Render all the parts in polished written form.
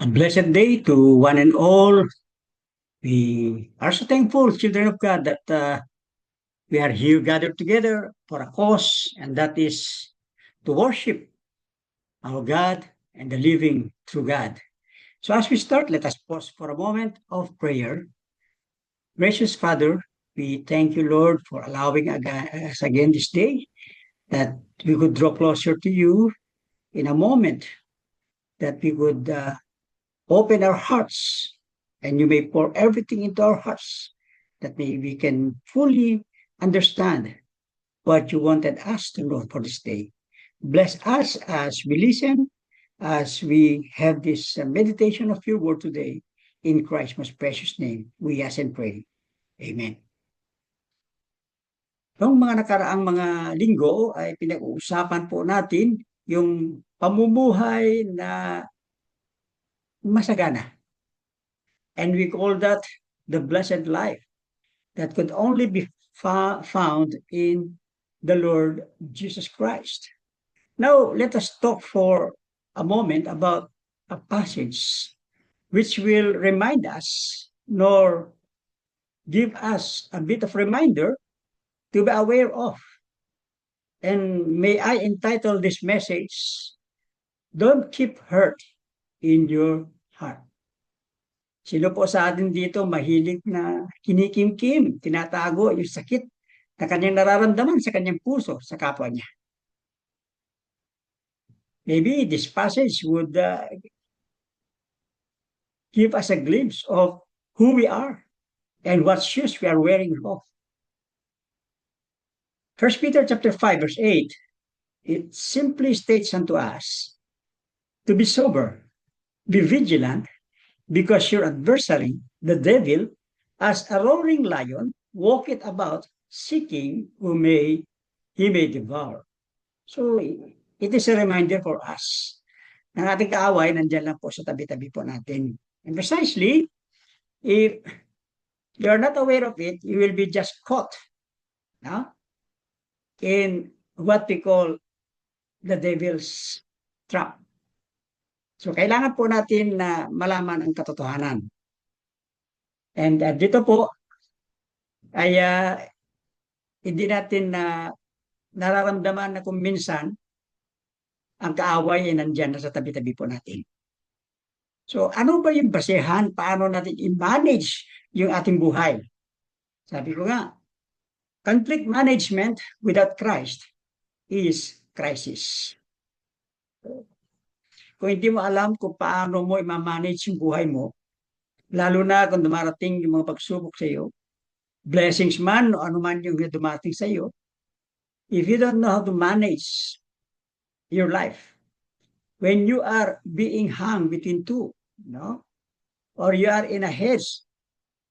A blessed day to one and all. We are so thankful, children of God, that we are here gathered together for a cause, and that is to worship our God and the living true God. So, as we start, let us pause for a moment of prayer. Gracious Father, we thank you, Lord, for allowing us again this day that we could draw closer to you in a moment that we could open our hearts and you may pour everything into our hearts that we can fully understand what you wanted us to know for this day. Bless us as we listen, as we have this meditation of your word today. In Christ's most precious name, we ask and pray. Amen. Noong mga nakaraang mga linggo ay pinag-uusapan po natin yung pamumuhay na masagana. And we call that the blessed life that could only be found in the Lord Jesus Christ. Now, let us talk for a moment about a passage which will remind us, nor give us a bit of reminder to be aware of. And may I entitle this message, Don't Keep Hurt in Your Heart. Sino po sa atin dito mahilig na kinikimkim, tinatago yung sakit na kanyang nararamdaman sa kanyang puso, sa kapwa niya? Maybe this passage would give us a glimpse of who we are and what shoes we are wearing off. 1 Peter chapter 5, verse 8, it simply states unto us to be sober, be vigilant, because your adversary, the devil, as a roaring lion, walketh about seeking he may devour. So, it is a reminder for us na ating kaaway nandiyan lang po sa tabi-tabi po natin. And precisely, if you are not aware of it, you will be just caught in what we call the devil's trap. So, kailangan po natin na malaman ang katotohanan. And dito po ay hindi natin nararamdaman na kung minsan ang kaaway ay nandyan na sa tabi-tabi po natin. So, ano ba yung basehan? Paano natin i-manage yung ating buhay? Sabi ko nga, conflict management without Christ is crisis. Kung hindi mo alam kung paano mo i-manage yung buhay mo, lalo na kung dumarating yung mga pagsubok sa iyo, blessings man o anuman yung dumating sa iyo, if you don't know how to manage your life, when you are being hung between two, or you are in a hedge,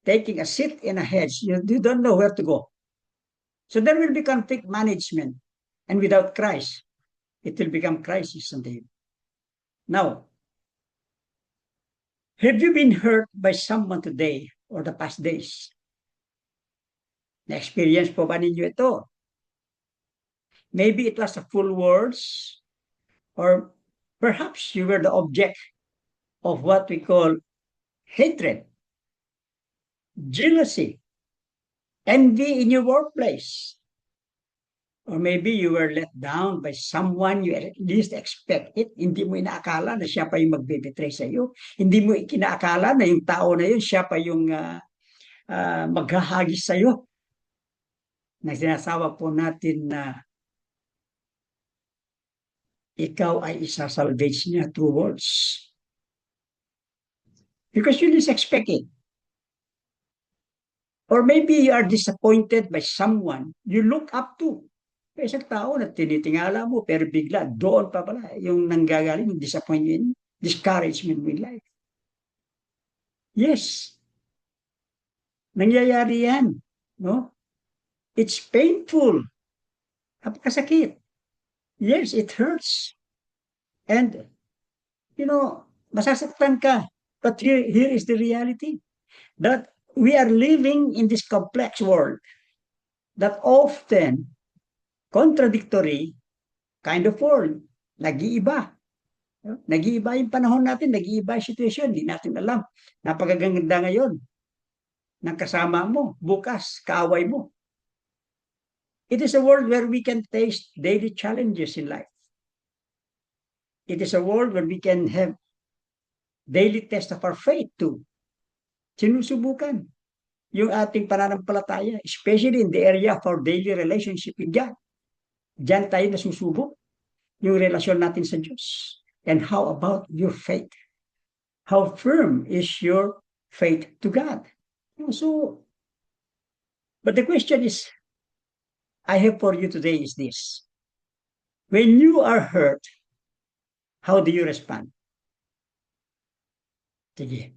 taking a seat in a hedge, you don't know where to go. So there will be conflict management. And without Christ, it will become crisis someday. Now, have you been hurt by someone today or the past days? Na-experience po ba ninyo ito? Maybe it was a full words, or perhaps you were the object of what we call hatred, jealousy, envy in your workplace. Or maybe you were let down by someone you at least expected. Hindi mo inaakala na siya pa yung magbe-betray sa iyo. Hindi mo ikinaakala na yung tao na yun, siya pa yung maghahagis sa iyo. Na sinasawa po natin na ikaw ay isa-salvage niya through words. Because you least expect it. Or maybe you are disappointed by someone you look up to. May isang tao na tinitingala mo, pero bigla, doon pa pala yung nanggagaling, yung disappointment, discouragement with life. Yes. Nangyayari yan. No? It's painful. Napakasakit. Yes, it hurts. And, masasaktan ka. But here is the reality. That we are living in this complex world that often contradictory kind of world. Nag-iiba. Nag-iiba yung panahon natin, nag-iiba yung situation, hindi natin alam. Napakaganda ngayon ng kasama mo, bukas, kaaway mo. It is a world where we can taste daily challenges in life. It is a world where we can have daily test of our faith too. Sinusubukan yung ating pananampalataya, especially in the area of our daily relationship with God. Diyan tayo nasusubok yung relasyon natin sa Diyos. And how about your faith? How firm is your faith to God? So, but the question is, I have for you today is this. When you are hurt, how do you respond? Sige,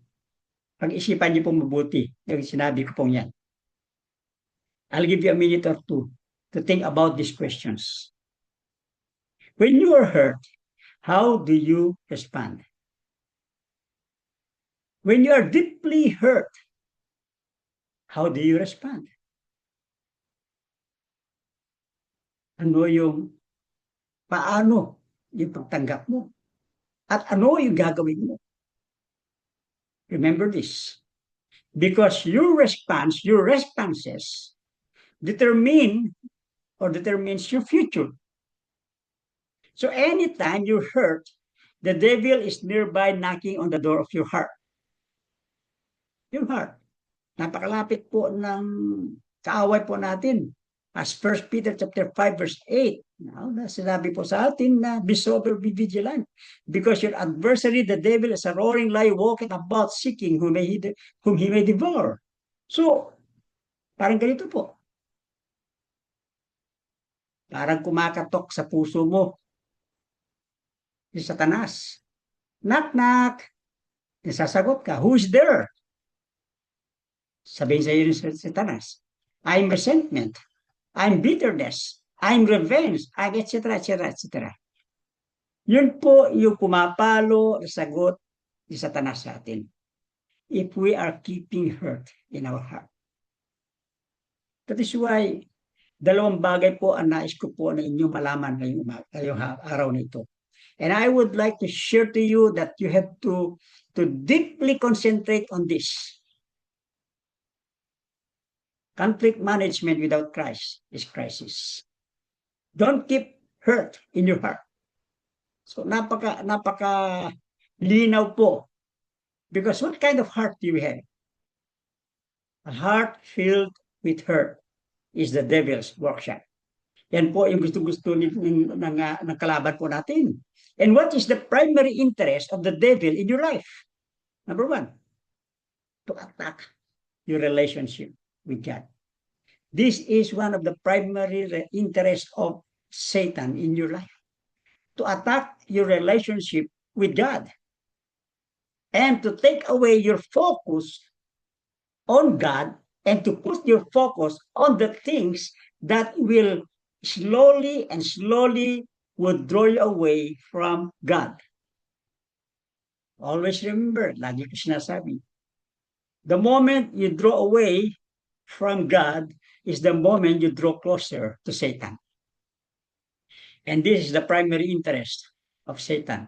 pag-isipan niyo pong mabuti yung sinabi ko pong yan. I'll give you a minute or two to think about these questions. When you are hurt, how do you respond? When you are deeply hurt, how do you respond? Ano yung, paano yung pagtanggap mo? At ano yung gagawin mo? Remember this. Because your response, your responses determine or determines your future. So anytime you're hurt, the devil is nearby knocking on the door of your heart. Your heart. Napakalapit po ng kaaway po natin. As 1 Peter chapter 5 verse 8, sinabi po sa atin na be sober, be vigilant. Because your adversary, the devil, is a roaring lion walking about seeking whom he may devour. So, parang ganito po. Parang kumakatok sa puso mo si Satanas. Knock, knock. Nasasagot ka, who's there? Sabihin sa iyo ni Satanas, I'm resentment. I'm bitterness, I'm revenge, I'm etc. etc. etc. Yun po yung pumapalo na sagot ni Satanas sa atin. If we are keeping hurt in our heart. That is why, dalawang bagay po ang nais ko po na inyong malaman ngayong araw na ito. And I would like to share to you that you have to deeply concentrate on this. Conflict management without Christ is crisis. Don't keep hurt in your heart. So napaka linaw po. Because what kind of heart do you have? A heart filled with hurt is the devil's workshop. Yan po yung gusto-gusto ng kalaban po natin. And what is the primary interest of the devil in your life? Number one, to attack your relationship with God. This is one of the primary interests of Satan in your life. To attack your relationship with God. And to take away your focus on God and to put your focus on the things that will slowly and slowly withdraw you away from God. Always remember, lagi ko sinasabi, the moment you draw away from God is the moment you draw closer to Satan. And this is the primary interest of Satan,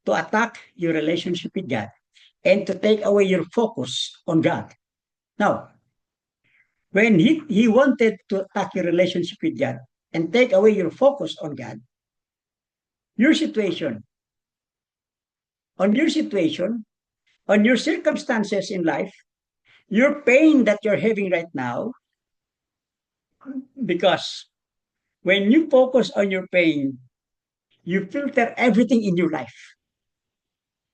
to attack your relationship with God and to take away your focus on God. Now, when he wanted to attack your relationship with God and take away your focus on God, your situation, on your circumstances in life, your pain that you're having right now, because when you focus on your pain, you filter everything in your life.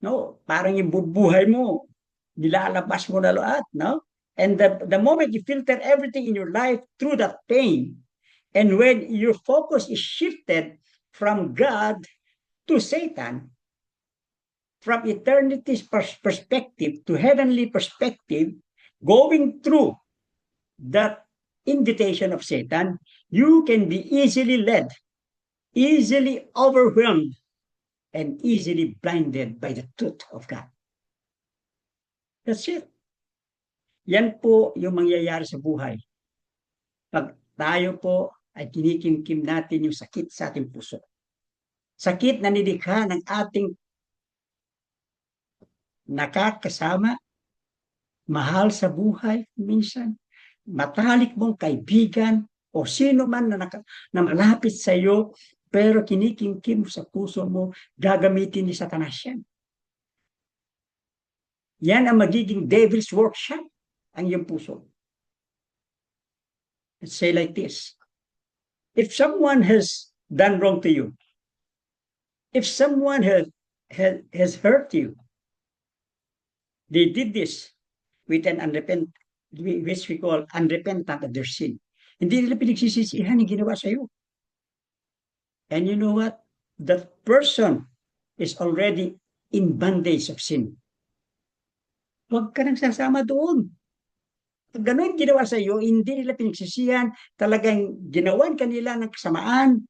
No, parang yung bubuhay mo, nilalabas mo na lahat, no? And the moment you filter everything in your life through that pain, and when your focus is shifted from God to Satan, from eternity's perspective to heavenly perspective, going through that invitation of Satan, you can be easily led, easily overwhelmed, and easily blinded by the truth of God. That's it. Yan po yung mangyayari sa buhay. Pag tayo po ay kinikimkim natin yung sakit sa ating puso. Sakit na nilikha ng ating nakakasama, mahal sa buhay, minsan, matalik mong kaibigan, o sino man na malapit sa iyo, pero kinikimkim sa puso mo, gagamitin ni Satanas yan. Yan ang magiging devil's workshop, ang iyong puso. Let's say like this. If someone has done wrong to you, if someone has hurt you, they did this with an unrepentant, which we call unrepentant of their sin. Hindi nila pinagsisisihan yung ginawa sa iyo. And you know what? That person is already in bondage of sin. Huwag ka nang sasama doon. Pag ganun ginawa sa iyo, hindi nila pinagsisihan, talagang ginawan kanila ng kasamaan.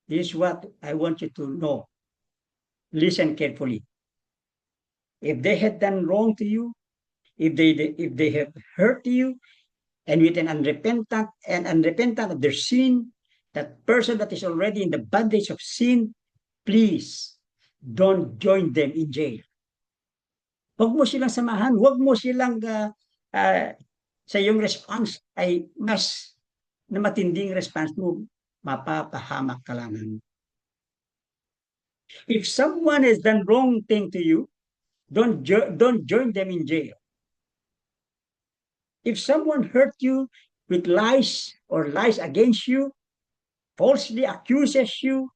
This is what I want you to know. Listen carefully. If they had done wrong to you, if they have hurt you, and with an unrepentant of their sin, that person that is already in the bondage of sin, please don't join them in jail. Huwag mo silang samahan, huwag mo silang sa iyong response ay mas na matinding response mo, mapapahamak ka lang. If someone has done wrong thing to you, don't join them in jail. If someone hurt you with lies or lies against you, falsely accuses you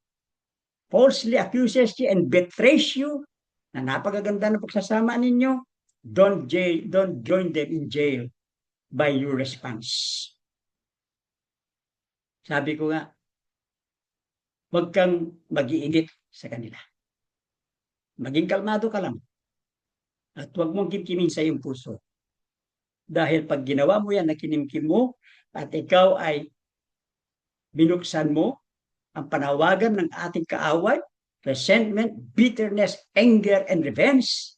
and betrays you, na napakaganda ng pagsasama ninyo, don't join them in jail by your response. Sabi ko nga, huwag kang mag-iinit sa kanila. Maging kalmado ka lang. At huwag mong kimkimin sa iyong puso. Dahil pag ginawa mo yan na kinimkim mo, at ikaw ay binuksan mo ang panawagan ng ating kaaway, resentment, bitterness, anger, and revenge,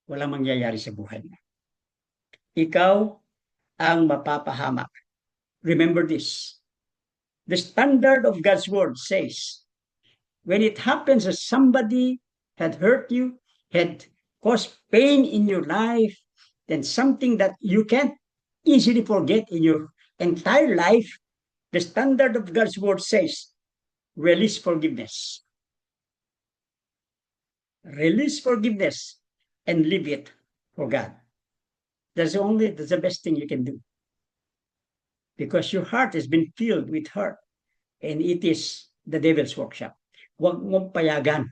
walang mangyayari sa buhay mo. Ikaw ang mapapahamak. Remember this. The standard of God's word says, when it happens that somebody had hurt you, had caused pain in your life, then something that you can't easily forget in your entire life, the standard of God's word says, release forgiveness. Release forgiveness and leave it for God. That's the best thing you can do. Because your heart has been filled with hurt and it is the devil's workshop. Huwag mong payagan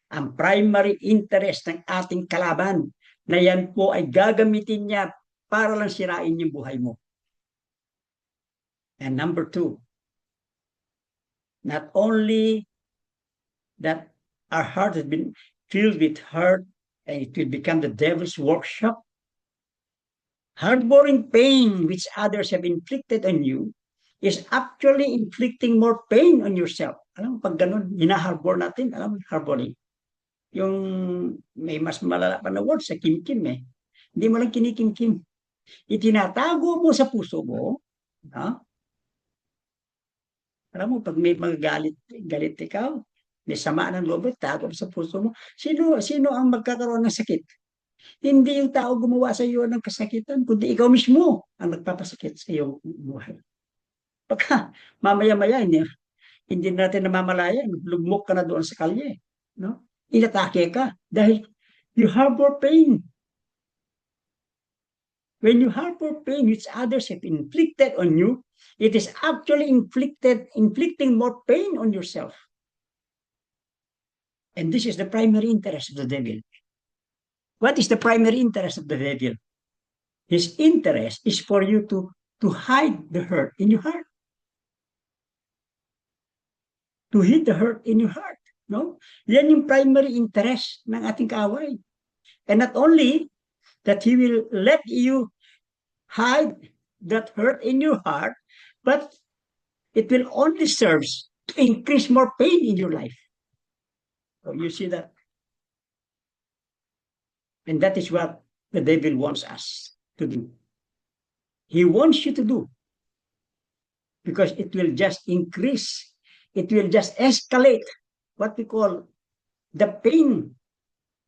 ang primary interest ng ating kalaban na yan po ay gagamitin niya para lang sirain yung buhay mo. And number 2, not only that our heart has been filled with hurt and it will become the devil's workshop, harboring pain which others have inflicted on you is actually inflicting more pain on yourself. Alam mo, pag ganun, hinaharbor natin, alam mo, harboring. Yung may mas malala pa na word sa kimkim eh. Hindi mo lang kinikimkim. Itinatago mo sa puso mo. Ha? Alam mo, pag may galit ikaw, may sama ng loob, tago sa puso mo. Sino ang magkakaroon ng sakit? Hindi yung tao gumawa sa iyo ng kasakitan, kundi ikaw mismo ang nagpapasakit sa iyong buhay. Pagka mamaya-maya, hindi natin namamalaya, lugmok ka na doon sa kalye. No? Inatake ka dahil you harbor pain. When you harbor pain which others have inflicted on you, it is actually inflicting more pain on yourself. And this is the primary interest of the devil. What is the primary interest of the devil? His interest is for you to hide the hurt in your heart. To hide the hurt in your heart. No? Yan yung primary interest ng ating kaaway. And not only that he will let you hide that hurt in your heart, but it will only serve to increase more pain in your life. So you see that? And that is what the devil wants us to do. He wants you to do. Because it will just increase. It will just escalate what we call the pain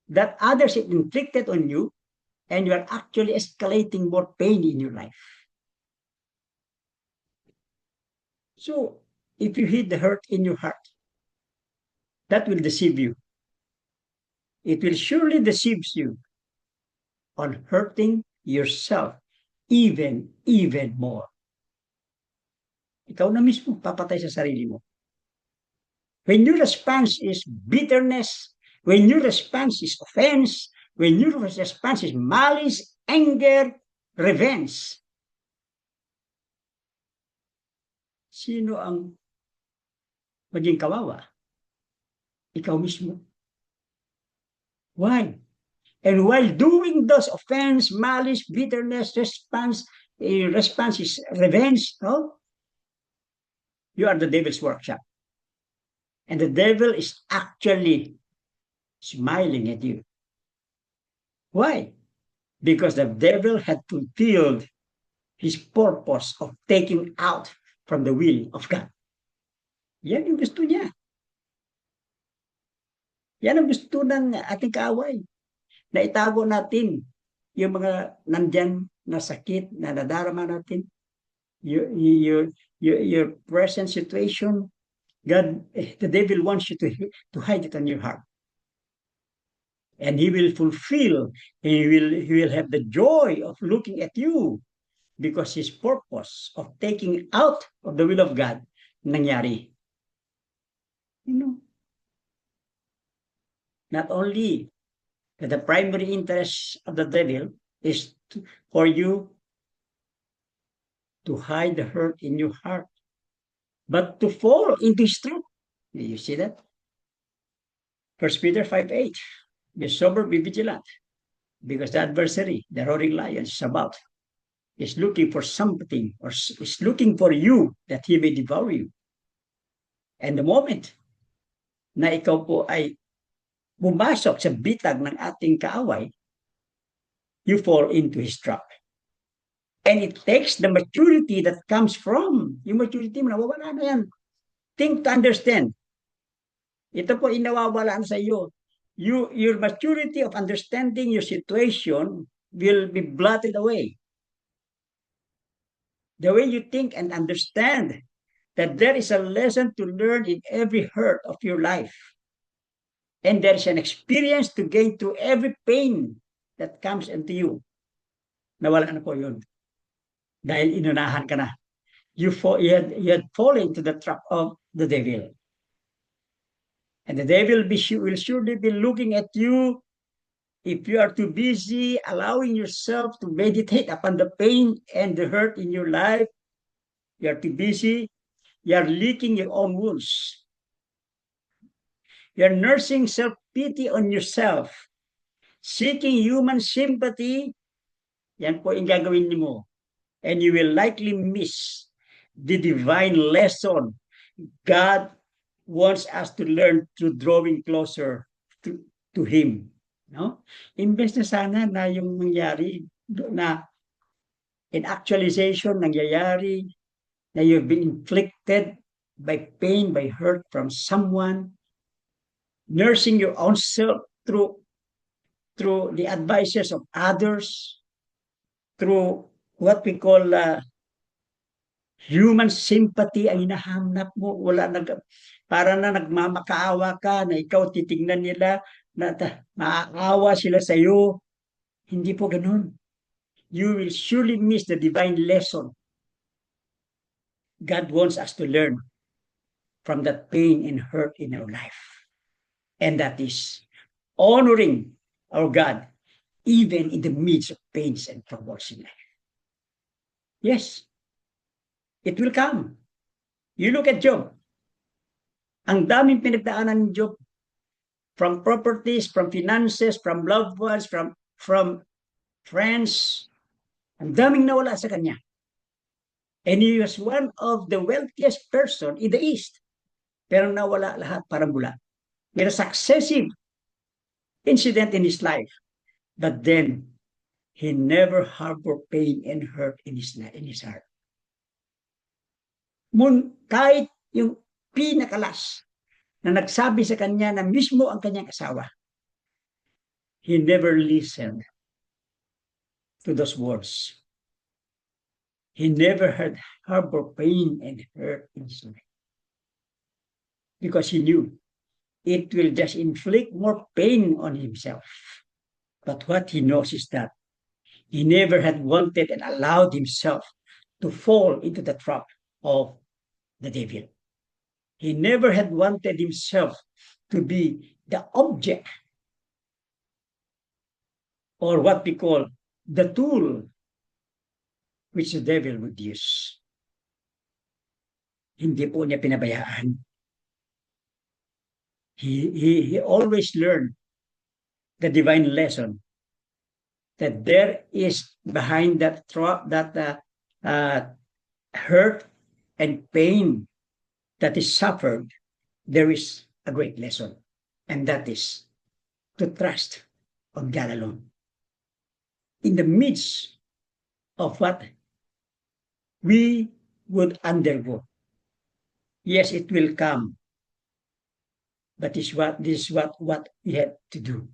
that others have inflicted on you, and you are actually escalating more pain in your life. So, if you hid the hurt in your heart, that will deceive you. It will surely deceive you on hurting yourself even more. Ikaw na mismo papatay sa sarili mo. When your response is bitterness, when your response is offense, when your response is malice, anger, revenge, sino ang maging kawawa? Ikaw mismo. Why? And while doing those offense, malice, bitterness, response is revenge, no? You are the devil's workshop. And the devil is actually smiling at you. Why? Because the devil had fulfilled his purpose of taking out from the will of God. Yan yung gusto niya. Yan ang gusto ng ating kaaway. Na itago natin yung mga nandyan na sakit na nadarama natin. Your present situation, God, the devil wants you to hide it on your heart. And he will fulfill, he will have the joy of looking at you because his purpose of taking out of the will of God nangyari. You know, not only that the primary interest of the devil is for you to hide the hurt in your heart, but to fall into his trap. Do you see that? 1 Peter 5:8. Be sober, be vigilant, because the adversary, the roaring lion, is looking for something or is looking for you that he may devour you. And the moment na ikaw po ay pumasok sa bitag ng ating kaaway, you fall into his trap. And it takes the maturity that comes from, yung maturity mo, nawawala na yan. Think to understand. Ito po inawawala sa iyo. Your maturity of understanding your situation will be blotted away. The way you think and understand that there is a lesson to learn in every hurt of your life. And there is an experience to gain through every pain that comes into you. Nawala na po yun. Dahil inunahan ka na. You had fallen into the trap of the devil. And the devil will surely be looking at you if you are too busy allowing yourself to meditate upon the pain and the hurt in your life. You are too busy. You are licking your own wounds. You are nursing self-pity on yourself. Seeking human sympathy. Yan po yung gagawin mo. And you will likely miss the divine lesson God wants us to learn through drawing closer to Him. No? Imbes na sana na yung mangyari na in actualization nangyayari na you've been inflicted by pain, by hurt from someone, nursing your own self through the advices of others, through what we call human sympathy ang hinahanap mo. Para na nagmamakaawa ka na ikaw titingnan nila na maaawa sila sa iyo. Hindi po ganun. You will surely miss the divine lesson God wants us to learn from that pain and hurt in our life. And that is honoring our God even in the midst of pains and troubles in life. Yes, it will come. You look at Job. Ang daming pinagdaanan ni Job. From properties, from finances, from loved ones, from friends. Ang daming nawala sa kanya. And he was one of the wealthiest person in the East. Pero nawala lahat parang bula. He had a successive incident in his life. But then, he never harbored pain and hurt in his heart. Kahit yung pinakalas na nagsabi sa kanya na mismo ang kanyang asawa, he never listened to those words. He never had harbor pain and hurt in his life because he knew it will just inflict more pain on himself. But what he knows is that he never had wanted and allowed himself to fall into the trap of the devil. He never had wanted himself to be the object or what we call the tool which the devil would use. Hindi po niya pinabayaan. He always learned the divine lesson that there is behind that hurt and pain that is suffered, there is a great lesson, and that is to trust on God alone. In the midst of what we would undergo, yes, it will come, but this is what we have to do.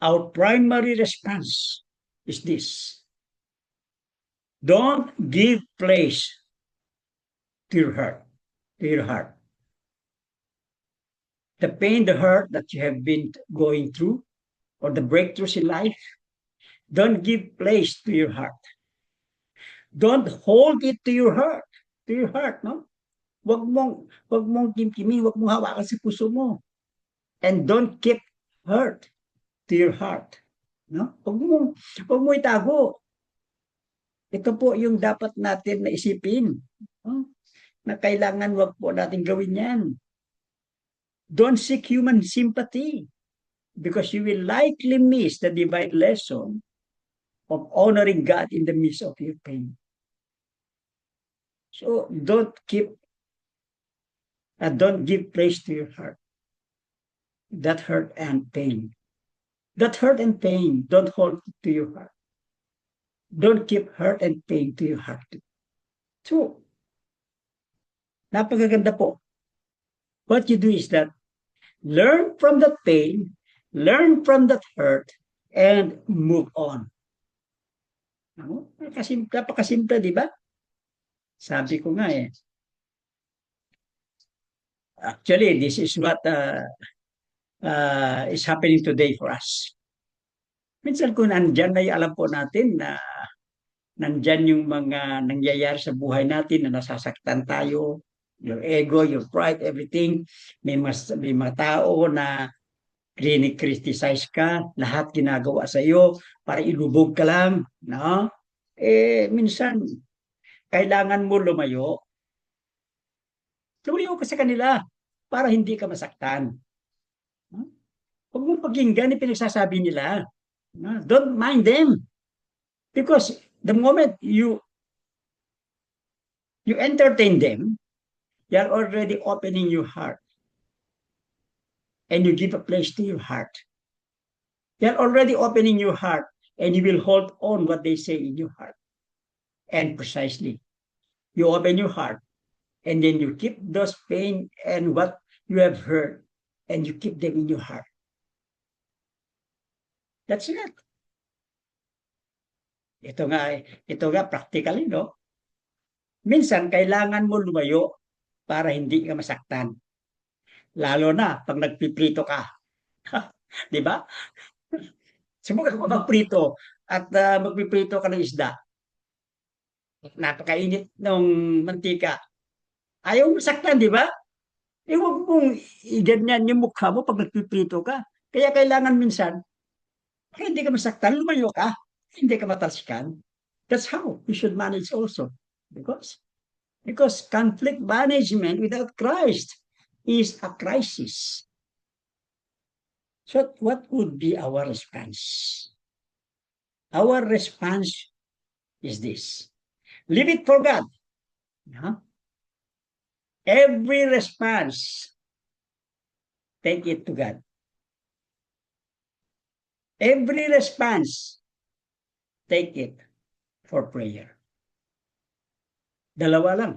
Our primary response is this: don't give place to your heart. The pain, the hurt that you have been going through, or the breakthroughs in life, don't give place to your heart. Don't hold it to your heart, no? Wag mong kimkimin, wag mong hawakan sa puso mo. And don't keep hurt to your heart, no? Wag mo itago. Ito po yung dapat natin na isipin, no? Na kailangan wag po natin gawin yan. Don't seek human sympathy because you will likely miss the divine lesson of honoring God in the midst of your pain. So don't give place to your heart. That hurt and pain. That hurt and pain, don't hold it to your heart. Don't keep hurt and pain to your heart. So, napakaganda po. What you do is that learn from that pain, learn from that hurt, and move on. Napakasimple, di ba? Sabi ko nga eh. Actually, this is what is happening today for us. Minsan kung nandyan ay alam po natin na nandyan yung mga nangyayari sa buhay natin na nasasaktan tayo, your ego, your pride, everything. May mga tao na criticize ka, lahat ginagawa sa iyo para ilubog ka lang, no? Minsan kailangan mo lumayo ka sa kanila para hindi ka masaktan. Huwag mong pakinggan yung pinagsasabi nila. Don't mind them. Because the moment you entertain them, you are already opening your heart. And you give a place to your heart. You are already opening your heart and you will hold on what they say in your heart. And precisely, you open your heart and then you keep those pain and what you have heard and you keep them in your heart. That's it. Ito nga practically, no? Minsan, kailangan mo lumayo para hindi ka masaktan. Lalo na pag nagpiprito ka. Di ba? Subukan mo magprito at magpiprito ka ng isda. Napakainit ng mantika. Ayaw masaktan, di ba? Huwag mong iganyan yung mukha mo pag nagpiprito ka. Kaya kailangan minsan, hindi ka masaktan, lumayo ka. Hindi ka matalsikan. That's how we should manage also. Because conflict management without Christ is a crisis. So what would be our response? Our response is this. Leave it for God. Every response, take it to God. Every response, take it for prayer. Dalawa lang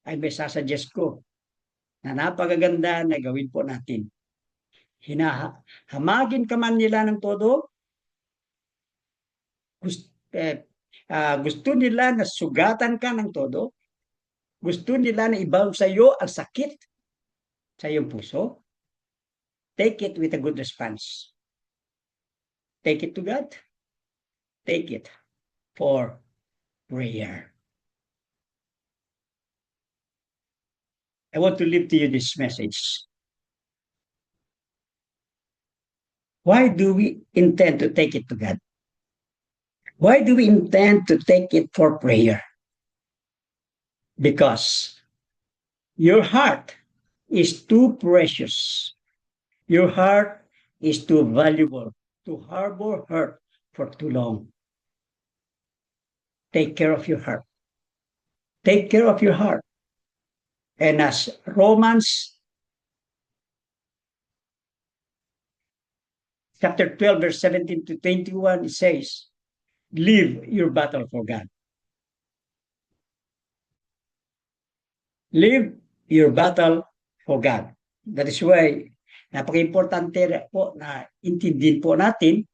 ay may sasuggest ko na napakaganda na gawin po natin. Hamagin ka man nila ng todo, gusto nila na sugatan ka ng todo, gusto nila na ibaw sa iyo ang sakit sa iyong puso, take it with a good response. Take it to God. Take it for prayer. I want to leave to you this message. Why do we intend to take it to God? Why do we intend to take it for prayer? Because your heart is too precious. Your heart is too valuable to harbor hurt for too long. Take care of your heart. Take care of your heart. And as Romans chapter 12, verse 17 to 21, it says, leave your battle for God. Leave your battle for God. That is why, napaka-importante po na intindihin po natin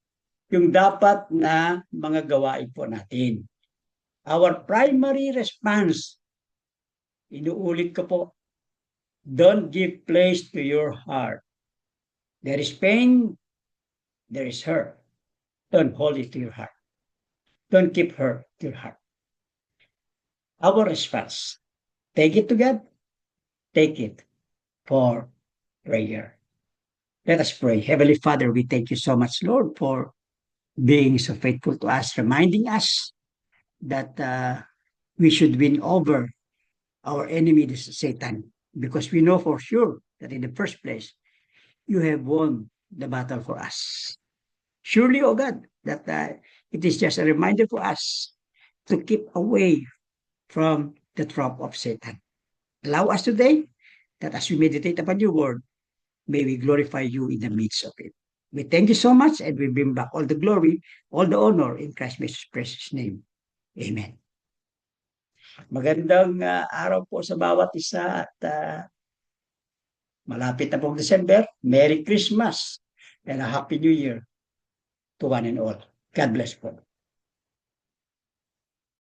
yung dapat na mga gawain po natin. Our primary response, inuulit ko po, don't give place to your heart. There is pain, there is hurt. Don't hold it to your heart. Don't keep hurt to your heart. Our response, take it to God, take it for prayer. Let us pray. Heavenly Father, we thank you so much, Lord, for being so faithful to us, reminding us that we should win over our enemy, Satan, because we know for sure that in the first place, you have won the battle for us. Surely, oh God, that it is just a reminder for us to keep away from the trap of Satan. Allow us today that as we meditate upon your word, may we glorify you in the midst of it. We thank you so much and we bring back all the glory, all the honor in Christ Jesus' precious name. Amen. Magandang araw po sa bawat isa at malapit na pong December. Merry Christmas and a Happy New Year to one and all. God bless po.